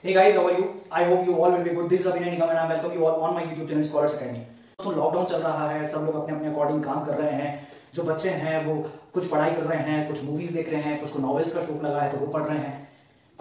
Hey guys, how are you? I hope you all will be good. This is Abhinay Nigam and I welcome you all on my YouTube channel Scholars Academy. तो lockdown चल रहा है, सब लोग अपने अपने according काम कर रहे हैं। जो बच्चे हैं वो कुछ पढ़ाई कर रहे हैं, कुछ मूवीज देख रहे हैं, कुछ को नॉवेल्स का शौक लगा है तो वो पढ़ रहे हैं,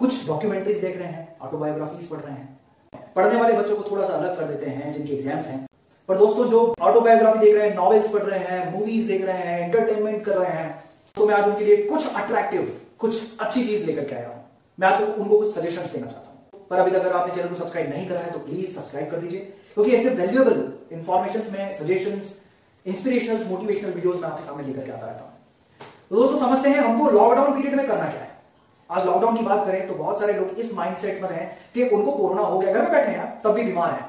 कुछ डॉक्यूमेंट्रीज देख रहे हैं, ऑटोबायोग्राफीज पढ़ रहे हैं। पढ़ने वाले बच्चों को थोड़ा सा अलग कर देते हैं जिनके एग्जाम्स हैं। पर दोस्तों जो ऑटोबायोग्राफी देख रहे हैं, नॉवेल्स पढ़ रहे हैं, मूवीज देख रहे हैं, एंटरटेनमेंट कर रहे हैं, तो मैं आज उनके लिए कुछ अट्रैक्टिव, कुछ अच्छी चीज लेकर के आया हूं। मैं आज उनको कुछ सजेशंस देना चाहता हूं। पर अभी तक अगर आपने चैनल को सब्सक्राइब नहीं करा है तो प्लीज सब्सक्राइब कर दीजिए, क्योंकि ऐसे वैल्यूएबल इंफॉर्मेशंस में सजेशंस, इंस्पिरेशनल, मोटिवेशनल वीडियोस मैं आपके सामने लेकर के आता रहता हूं। तो दोस्तों समझते हैं हमको लॉकडाउन पीरियड में करना क्या है। आज लॉकडाउन की बात करें तो बहुत सारे लोग इस माइंडसेट में हैं कि उनको कोरोना हो गया, घर में बैठे हैं तब भी बीमार है,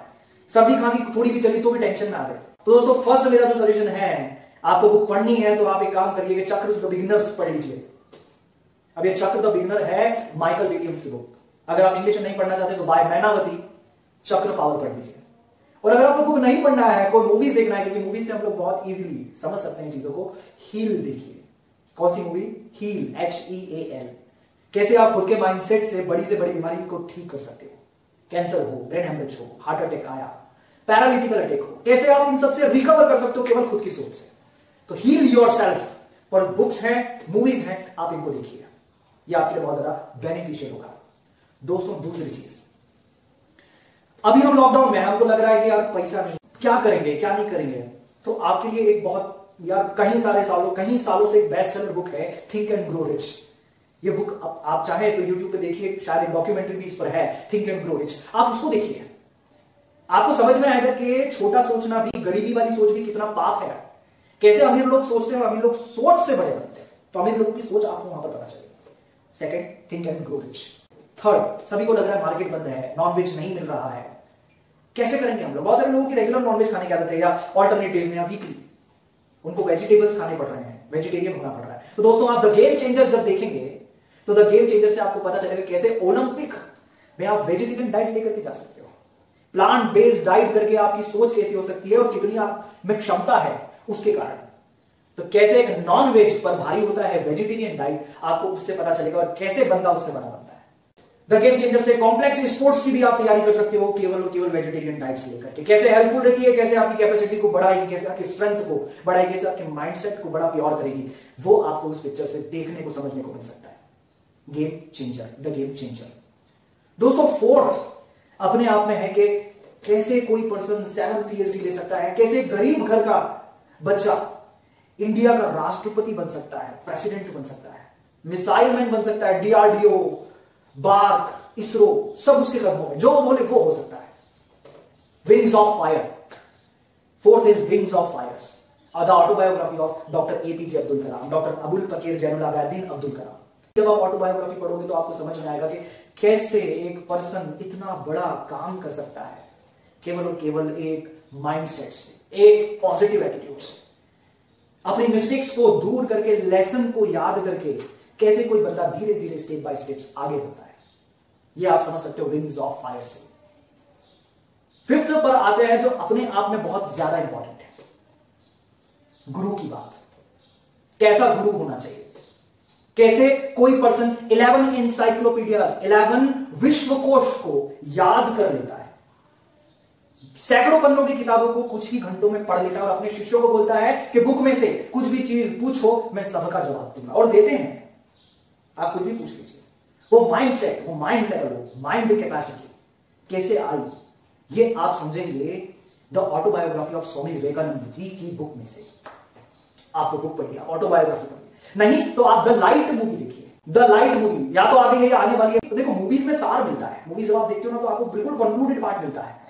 सर्दी खांसी थोड़ी भी चली तो भी टेंशन में आ गए। तो दोस्तों फर्स्ट मेरा जो सजेशन है, आपको बुक पढ़नी है तो आप एक काम करिए कि चक्र द बिगिनर्स पढ़ लीजिए। अब ये चक्र द बिगिनर है माइकल विलियम्स की बुक। अगर आप इंग्लिश नहीं पढ़ना चाहते तो बाय मैनावती चक्र पावर पढ़ लीजिए। और अगर आपको बुक नहीं पढ़ना है, कोई मूवीज देखना है, क्योंकि मूवीज से हम लोग बहुत इजीली समझ सकते हैं चीजों को। हील देखिए। कौन सी मूवी? Heal, HEAL। कैसे आप खुद के माइंडसेट से बड़ी बीमारी को ठीक कर सकते हो। कैंसर हो, ब्रेन हेमरेज हो, हार्ट अटैक आया, पैरालिटिकल अटैक हो, कैसे आप इन सबसे रिकवर कर सकते हो केवल खुद की सोच से। तो हील योरसेल्फ पर बुक्स हैं, मूवीज हैं, आप इनको देखिए, ये आपके लिए बहुत ज्यादा बेनिफिशियल होगा। दोस्तों दूसरी चीज, अभी हम लॉकडाउन में, हमको लग रहा है कि यार पैसा नहीं, क्या करेंगे क्या नहीं करेंगे। तो आपके लिए एक बहुत यार कई सालों से एक बेस्ट सेलर बुक है, थिंक एंड ग्रो रिच। ये बुक आप चाहे तो यूट्यूब पे देखिए, शायद एक डॉक्यूमेंट्री भी इस पर है, थिंक एंड ग्रो रिच। आप उसको देखिए, आपको समझ में आएगा कि छोटा सोचना भी, गरीबी वाली सोच भी कितना पाप है। कैसे अमीर लोग सोचते हैं और अमीर लोग सोच से बड़े बनते हैं। तो अमीर लोगों की सोच आपको वहां पर पता चलेगी। Second, think and grow rich. Third, सभी को लग रहा है मार्केट बंद है, नॉनवेज नहीं मिल रहा है, कैसे करेंगे हम लोग। बहुत सारे लोगों की रेगुलर नॉनवेज खाने की आदत है, या ऑल्टरनेट डेज में या वीकली उनको वेजिटेबल्स खाने पड़ रहे हैं, वेजिटेरियन होना पड़ रहा है। तो दोस्तों आप द गेम चेंजर जब देखेंगे तो द गेम चेंजर से आपको पता चलेगा कैसे ओलंपिक में आप वेजिटेरियन डाइट लेकर के जा सकते हो, प्लांट बेस्ड डाइट करके आपकी सोच कैसी हो सकती है और कितनी आप में क्षमता है उसके कारण। तो कैसे एक नॉन वेज पर भारी होता है वेजिटेरियन डाइट, आपको उससे पता चलेगा, और कैसे बंदा उससे बड़ा बनता है। द गेम चेंजर से कॉम्प्लेक्स स्पोर्ट्स की भी आप तैयारी कर सकते हो केवल और केवल वेजिटेरियन डाइट्स लेकर के। कैसे हेल्पफुल रहती है, कैसे आपकी कैपेसिटी को बढ़ाएगी, कैसे आपकी स्ट्रेंथ को बढ़ाएगी, कैसे आपके माइंडसेट को बड़ा प्योर करेगी, वो आपको उस पिक्चर से देखने को, समझने को मिल सकता है। Game changer, the game changer. दोस्तों फोर्थ अपने आप में है कि कैसे कोई पर्सन 7 PhD ले सकता है, कैसे गरीब घर का बच्चा इंडिया का राष्ट्रपति बन सकता है, प्रेसिडेंट बन सकता है, मिसाइल मैन बन सकता है, DRDO, बार्क, इसरो, सब उसके कदमों में, जो बोले वो हो सकता है। Wings of fire. Fourth is wings of fires, the autobiography of doctor APJ Abdul Kalam, doctor Abul Pakir Jainul Abideen Abdul Kalam. जब आप ऑटोबायोग्राफी पढ़ोगे तो आपको समझ में आएगा कि कैसे एक पर्सन इतना बड़ा काम कर सकता है केवल और केवल एक माइंडसेट से, एक पॉजिटिव एटीट्यूड से, अपनी मिस्टेक्स को दूर करके, लेसन को याद करके, कैसे कोई बंदा धीरे धीरे स्टेप बाय स्टेप आगे बढ़ता है। ये आप समझ सकते हो विंग्स ऑफ फायर से। फिफ्थ पर आते हैं जो अपने आप में बहुत ज्यादा इंपॉर्टेंट है, गुरु की बात। कैसा गुरु होना चाहिए, कैसे कोई पर्सन 11 इंसाइक्लोपीडियाज, 11 विश्वकोश को याद कर लेता है, सैकड़ों पन्नों की किताबों को कुछ ही घंटों में पढ़ लेता है और अपने शिष्यों को बोलता है कि बुक में से कुछ भी चीज पूछो, मैं सबका जवाब दूंगा, और देते हैं। आप कुछ भी पूछ लीजिए। वो माइंडसेट, वो माइंड लेवल, वो माइंड कैपेसिटी कैसे आई, ये आप समझेंगे the autobiography of Swami Vivekananda ji की बुक में से। आप वो बुक पढ़िए, ऑटोबायोग्राफी पढ़िए। नहीं तो आप द लाइट मूवी देखिए। द लाइट मूवी या तो आगे है या आने वाली है। तो देखो मूवीज में सार मिलता है, मूवीज जब आप देखते हो ना तो आपको बिल्कुल कंक्लूडेड पार्ट मिलता है।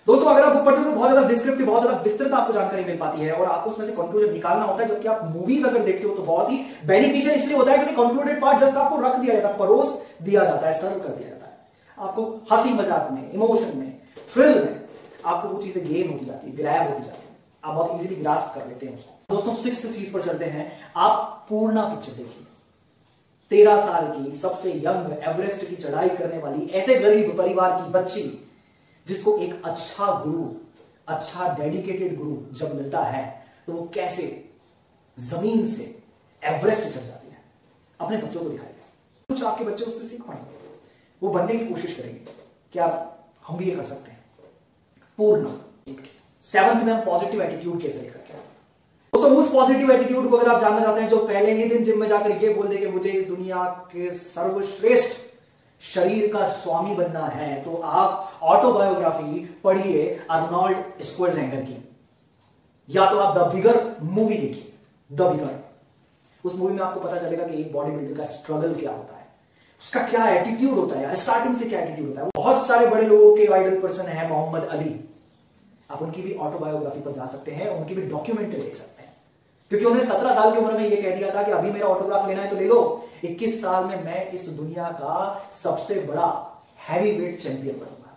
दोस्तों अगर आप बुक पढ़ते हो तो बहुत ज्यादा डिस्क्रिप्टिव, बहुत ज्यादा विस्तृत आपको जानकारी मिल पाती है और आपको उसमें से कंक्लूजन निकालना होता है। जबकि आप मूवीज अगर देखते हो तो बहुत ही बेनिफिशियल इसलिए होता है क्योंकि कंक्लूडेड पार्ट जस्ट आपको रख दिया जाता है, परोस दिया जाता है, सर्व कर दिया जाता है। आपको हंसी मजाक में, इमोशन में, थ्रिल में आपको वो चीजें गेन होती जाती है, ग्रैब होती जाती है, आप बहुत इजीली ग्रास्प कर लेते हैं उसको। दोस्तों सिक्स्थ चीज पर चलते हैं, आप पूर्णा पिक्चर देखिए। 13 साल की सबसे यंग एवरेस्ट की चढ़ाई करने वाली ऐसे गरीब परिवार की बच्ची जिसको एक अच्छा गुरु, अच्छा डेडिकेटेड गुरु जब मिलता है तो वो कैसे जमीन से एवरेस्ट चढ़ जाती है, अपने बच्चों को दिखाएगा। कुछ आपके बच्चे उससे सीख पाएंगे। वो बनने की कोशिश करेंगे। क्या हम भी ये कर सकते हैं? पूर्ण 7th में हम पॉजिटिव एटीट्यूड कैसे लेकर के आए? दोस्तों उस पॉजिटिव एटीट्यूड को अगर आप जानना चाहते हैं जो पहले ही दिन जिम में जाकर ये बोल दे कि मुझे इस दुनिया के सर्वश्रेष्ठ शरीर का स्वामी बनना है, तो आप ऑटोबायोग्राफी पढ़िए अर्नोल्ड स्क्वारजेनेगर की, या तो आप द बिगर मूवी देखिए, द बिगर। उस मूवी में आपको पता चलेगा कि एक बॉडी बिल्डर का स्ट्रगल क्या होता है, उसका क्या एटीट्यूड होता है, स्टार्टिंग से क्या एटीट्यूड होता है। बहुत सारे बड़े लोगों के आइडल पर्सन है मोहम्मद अली, आप उनकी भी ऑटोबायोग्राफी पर जा सकते हैं, उनकी भी डॉक्यूमेंट्री देख सकते हैं, क्योंकि उन्होंने 17 साल की उम्र में यह कह दिया था कि अभी मेरा ऑटोग्राफ लेना है तो ले लो, 21 साल में मैं इस दुनिया का सबसे बड़ा हैवी वेट चैंपियन बनूंगा।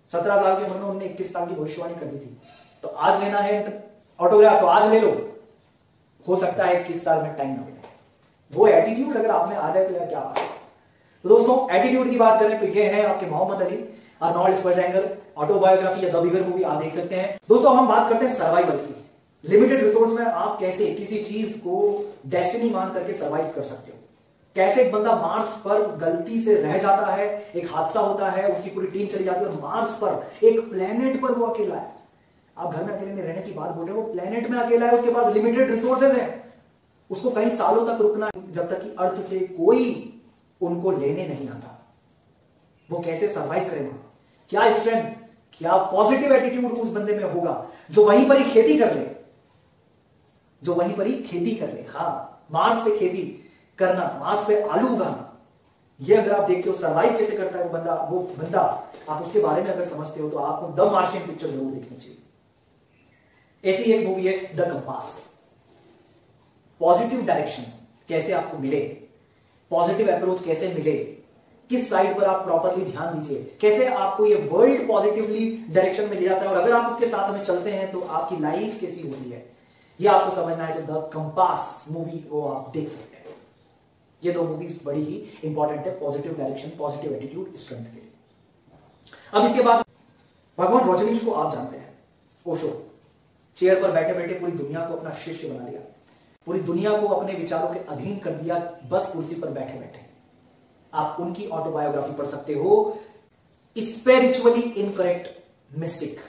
17 साल की उम्र में उन्होंने 21 साल की भविष्यवाणी कर दी थी। तो आज लेना है ऑटोग्राफ तो आज ले लो, हो सकता है 21 साल में टाइम ना मिले। वो एटीट्यूड अगर आप में आ जाए तो यार क्या बात है। तो दोस्तों एटीट्यूड की बात करें तो ये है आपके मोहम्मद अली, अर्नोल्ड स्क्वारजेनेगर, ऑटोबायोग्राफी या द बिगर मूवी आप देख सकते हैं। दोस्तों हम बात करते हैं सर्वाइवल की। लिमिटेड रिसोर्स में आप कैसे किसी चीज को डेस्टिनी मान करके सर्वाइव कर सकते हो। कैसे एक बंदा मार्स पर गलती से रह जाता है, एक हादसा होता है, उसकी पूरी टीम चली जाती है और मार्स पर एक प्लेनेट पर वो अकेला है। आप घर में अकेले में रहने की बात बोल रहे हो, वो प्लेनेट में अकेला है, उसके पास लिमिटेड रिसोर्सेज है, उसको कई सालों तक रुकना है जब तक कि अर्थ से कोई उनको लेने नहीं आता। वो कैसे सर्वाइव करेगा? क्या स्ट्रेंथ, क्या पॉजिटिव एटीट्यूड उस बंदे में होगा जो वहीं पर ही खेती कर ले, जो वहीं पर ही खेती कर ले। हाँ, मार्स पे खेती करना, मार्स पे आलू उगाना, ये अगर आप देखते हो सर्वाइव कैसे करता है वो बंदा आप उसके बारे में अगर समझते हो तो आपको द मार्शियन पिक्चर जरूर देखनी चाहिए। ऐसी एक मूवी है द कंपास। पॉजिटिव डायरेक्शन कैसे आपको मिले, पॉजिटिव अप्रोच कैसे मिले, किस साइड पर आप प्रॉपरली ध्यान दीजिए, कैसे आपको ये वर्ल्ड पॉजिटिवली डायरेक्शन में ले जाता है, और अगर आप उसके साथ में चलते हैं तो आपकी लाइफ कैसी होती है, ये आपको समझना है तो द कंपास मूवी को आप देख सकते हैं। ये दो मूवीज बड़ी ही इंपॉर्टेंट है positive direction, positive attitude, strength के लिए। अब इसके बाद भगवान रजनीश को आप जानते हैं, ओशो, चेयर पर बैठे बैठे पूरी दुनिया को अपना शिष्य बना लिया, पूरी दुनिया को अपने विचारों के अधीन कर दिया, बस कुर्सी पर बैठे बैठे। आप उनकी ऑटोबायोग्राफी पढ़ सकते हो, स्पिरिचुअली इनकरेक्ट मिस्टिक।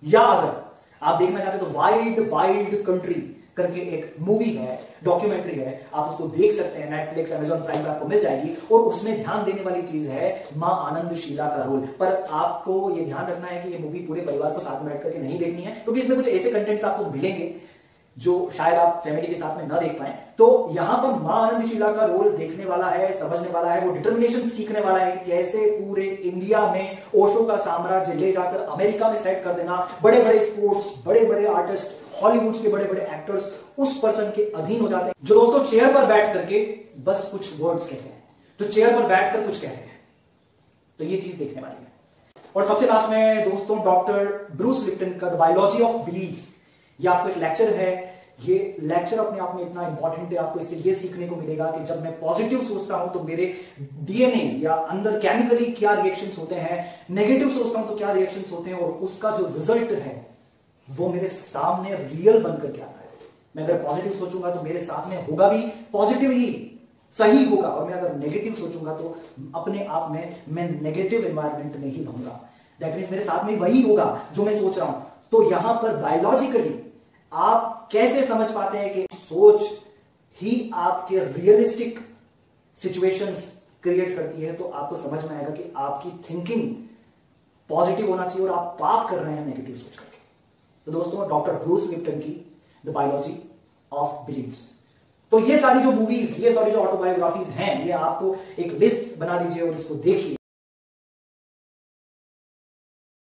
या अगर आप देखना चाहते हो तो वाइल्ड कंट्री करके एक मूवी है, डॉक्यूमेंट्री है, आप उसको देख सकते हैं, नेटफ्लिक्स, अमेजॉन प्राइम पर आपको मिल जाएगी। और उसमें ध्यान देने वाली चीज है मां आनंदशीला का रोल। पर आपको यह ध्यान रखना है कि ये मूवी पूरे परिवार को साथ में बैठ करके नहीं देखनी है, क्योंकि इसमें कुछ ऐसे कंटेंट्स आपको मिलेंगे जो शायद आप फैमिली के साथ में ना देख पाए। तो यहां पर मां आनंदशीला का रोल देखने वाला है, समझने वाला है, वो डिटर्मिनेशन सीखने वाला है कि कैसे पूरे इंडिया में ओशो का साम्राज्य ले जाकर अमेरिका में सेट कर देना। बड़े बड़े स्पोर्ट्स, बड़े बड़े आर्टिस्ट, हॉलीवुड के बड़े बड़े एक्टर्स उस पर्सन के अधीन हो जाते हैं जो दोस्तों चेयर पर बैठ करके बस कुछ वर्ड्स कहते हैं, जो चेयर पर बैठकर कुछ कहते हैं। तो ये चीज देखने वाली है। और सबसे लास्ट में दोस्तों डॉक्टर ब्रूस लिप्टन का द बायोलॉजी ऑफ बिलीफ, ये आपको एक लेक्चर है। ये लेक्चर अपने आप में इतना इंपॉर्टेंट है, आपको इससे ये सीखने को मिलेगा कि जब मैं पॉजिटिव सोचता हूं तो मेरे डीएनए या अंदर केमिकली क्या रिएक्शंस होते हैं, नेगेटिव सोचता हूं तो क्या रिएक्शंस होते हैं, और उसका जो रिजल्ट है वो मेरे सामने रियल बनकर के आता है। मैं अगर पॉजिटिव सोचूंगा तो मेरे साथ में होगा भी पॉजिटिव ही, सही होगा, और मैं अगर नेगेटिव सोचूंगा तो अपने आप में मैं नेगेटिव एनवायरमेंट में ही रहूंगा। दैट मीन्स मेरे साथ में वही होगा जो मैं सोच रहा हूं। तो यहां पर बायोलॉजिकली आप कैसे समझ पाते हैं कि सोच ही आपके रियलिस्टिक सिचुएशंस क्रिएट करती है, तो आपको समझ में आएगा कि आपकी थिंकिंग पॉजिटिव होना चाहिए और आप पाप कर रहे हैं नेगेटिव सोच करके। तो दोस्तों डॉक्टर ब्रूस लिप्टन की द बायोलॉजी ऑफ बिलीव्स। तो ये सारी जो मूवीज, ये सारी जो ऑटोबायोग्राफीज हैं, ये आपको एक लिस्ट बना लीजिए और इसको देखिए।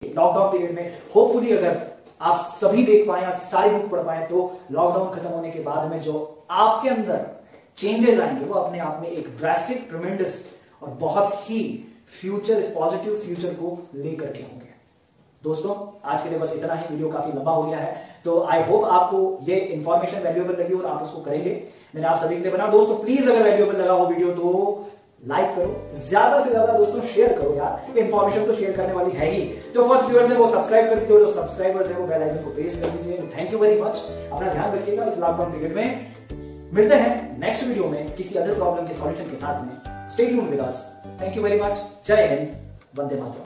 लॉकडाउन पीरियड में होपफुली अगर आप सभी देख पाए या सारी बुक पढ़ पाए तो लॉकडाउन खत्म होने के बाद में जो आपके अंदर चेंजेस आएंगे वो अपने आप में एक ड्रास्टिक, ट्रिमेंडस और बहुत ही फ्यूचर, पॉजिटिव फ्यूचर को लेकर के होंगे। दोस्तों आज के लिए बस इतना ही, वीडियो काफी लंबा हो गया है, तो आई होप आपको ये इंफॉर्मेशन वैल्यूएबल लगी और आप उसको करेंगे। मैंने आप सभी के लिए बनाया। दोस्तों प्लीज अगर वैल्यूएबल लगा हो वीडियो तो लाइक करो, ज्यादा से ज्यादा दोस्तों शेयर करो यार, इंफॉर्मेशन तो शेयर करने वाली है ही। जो फर्स्ट व्यूअर्स है वो सब्सक्राइब कर दीजिए, जो सब्सक्राइबर्स है वो बेल आइकन को प्रेस कर दीजिए। Thank you very much. अपना ध्यान रखिएगा इस लॉकडाउन पीरियड में। मिलते हैं नेक्स्ट वीडियो में किसी अदर प्रॉब्लम के सॉल्यूशन के साथ में। Stay tuned with us. Thank you very much. Jai Hind. Vande Mataram.